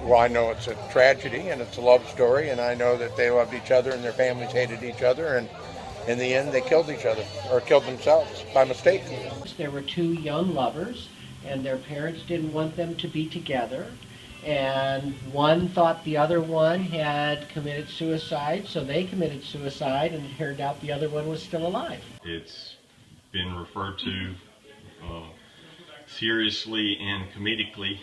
Well, I know it's a tragedy and it's a love story, and I know that they loved each other and their families hated each other, and in the end they killed each other or killed themselves by mistake. There were two young lovers, and their parents didn't want them to be together. And one thought the other one had committed suicide, so they committed suicide, and it turned out the other one was still alive. It's been referred to seriously and comedically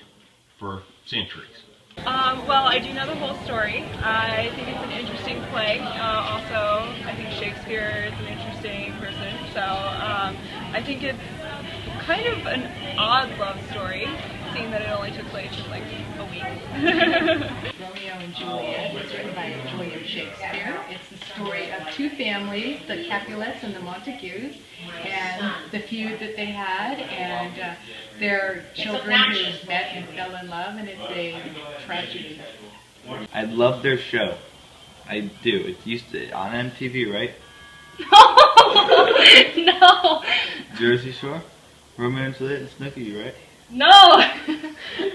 for centuries. Well, I do know the whole story. I think it's an interesting play. Also, I think Shakespeare is an interesting person. So I think it's kind of an odd love story, seeing that it only took place in like a week. Romeo and Juliet was written by William Shakespeare. It's the story of two families, the Capulets and the Montagues, and the feud that they had, and their children who met and fell in love, and it's a tragedy. I love their show. I do. It used to on MTV, right? No. Jersey Shore, Romeo and Juliet and Snooki, right? No!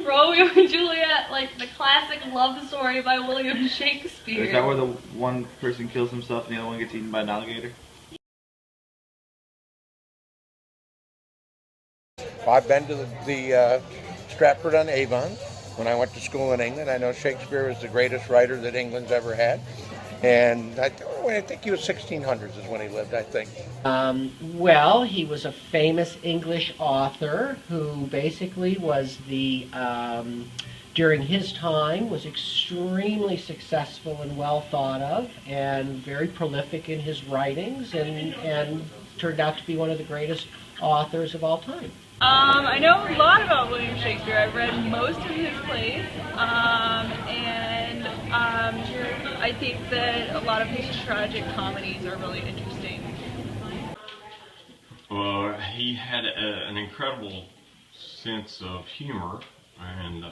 Romeo and Juliet, like the classic love story by William Shakespeare. Is that where the one person kills himself and the other one gets eaten by an alligator? I've been to the Stratford-on-Avon when I went to school in England. I know Shakespeare is the greatest writer that England's ever had. And I think he was 1600s is when he lived, I think. Well, he was a famous English author who basically was during his time, was extremely successful and well thought of and very prolific in his writings, and turned out to be one of the greatest authors of all time. I know a lot about William Shakespeare. I've read most of his plays, and I think that a lot of his tragic comedies are really interesting. Well, he had an incredible sense of humor, and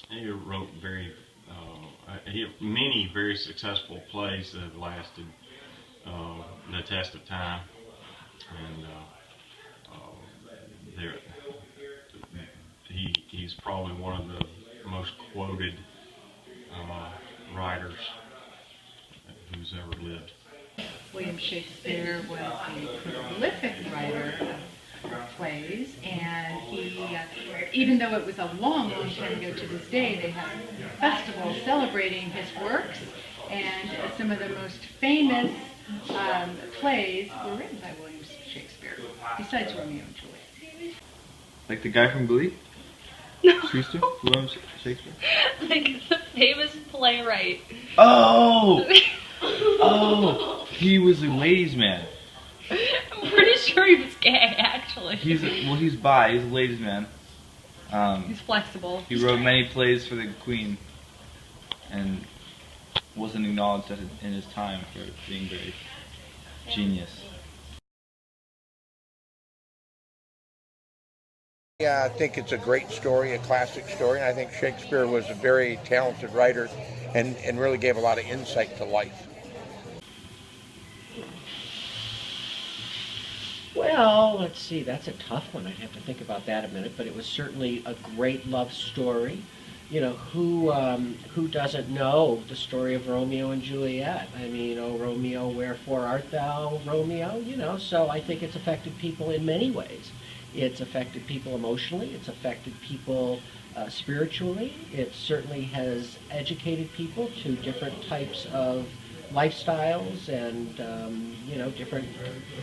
he wrote many very successful plays that have lasted the test of time, and he's probably one of the most quoted writers who's ever lived. William Shakespeare was a prolific writer of plays, and he, even though it was a long, long time ago to this day, they have festivals celebrating his works, and some of the most famous plays were written by William Shakespeare, besides Romeo and Juliet. Like the guy from Glee? No. Schuster? William Shakespeare? Like the famous playwright. Oh! Oh! He was a ladies' man. I'm pretty sure he was gay, actually. He's bi. He's a ladies' man. He's flexible. He wrote many plays for the Queen, and wasn't acknowledged in his time for being very genius. Yeah, I think it's a great story, a classic story, and I think Shakespeare was a very talented writer and really gave a lot of insight to life. Well, let's see, that's a tough one. I'd have to think about that a minute, but it was certainly a great love story. You know, who doesn't know the story of Romeo and Juliet? I mean, oh, Romeo, wherefore art thou, Romeo? You know, so I think it's affected people in many ways. It's affected people emotionally, it's affected people spiritually, it certainly has educated people to different types of lifestyles and, you know, different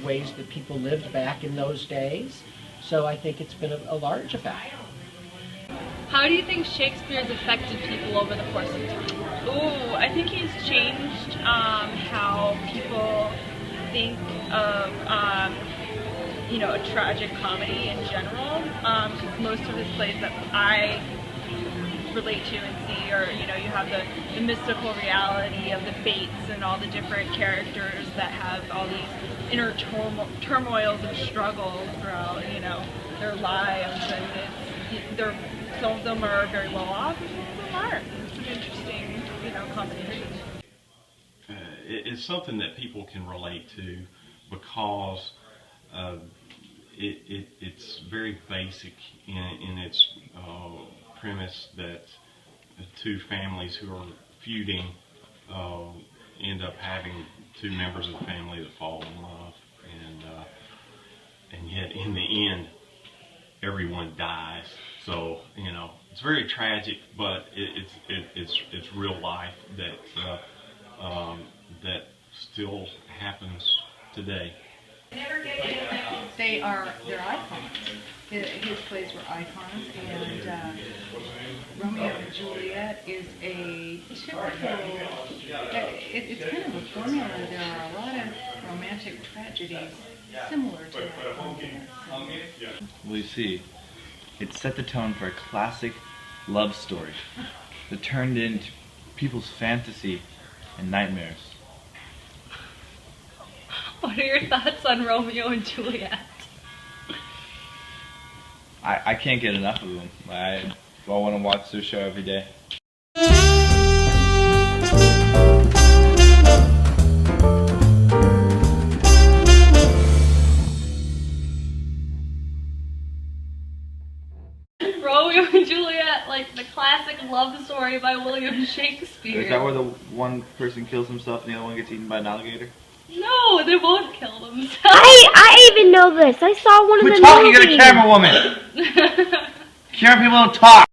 ways that people lived back in those days. So I think it's been a large effect. How do you think Shakespeare's affected people over the course of time? Ooh, I think he's changed how people think of you know, a tragic comedy in general, because most of his plays that I relate to and see are, you know, you have the mystical reality of the fates and all the different characters that have all these inner turmoils and struggles throughout, you know, their lives, and some of them are very well off and some of them aren't. It's an interesting, you know, combination. It's something that people can relate to because it's very basic in its premise that two families who are feuding end up having two members of the family that fall in love, and yet in the end, everyone dies. So it's very tragic, but it's real life that still happens today. They're icons. His plays were icons, and Romeo and Juliet is a typical. It's kind of a formula. There are a lot of romantic tragedies similar to that. Well, you see, it set the tone for a classic love story that turned into people's fantasy and nightmares. What are your thoughts on Romeo and Juliet? I can't get enough of them. I want to watch their show every day. Romeo and Juliet, like the classic love story by William Shakespeare. Is that where the one person kills himself and the other one gets eaten by an alligator? No, they both kill themselves. I even know this. I saw one of the Quit talking, movies. you're the camera woman! Camera people don't talk!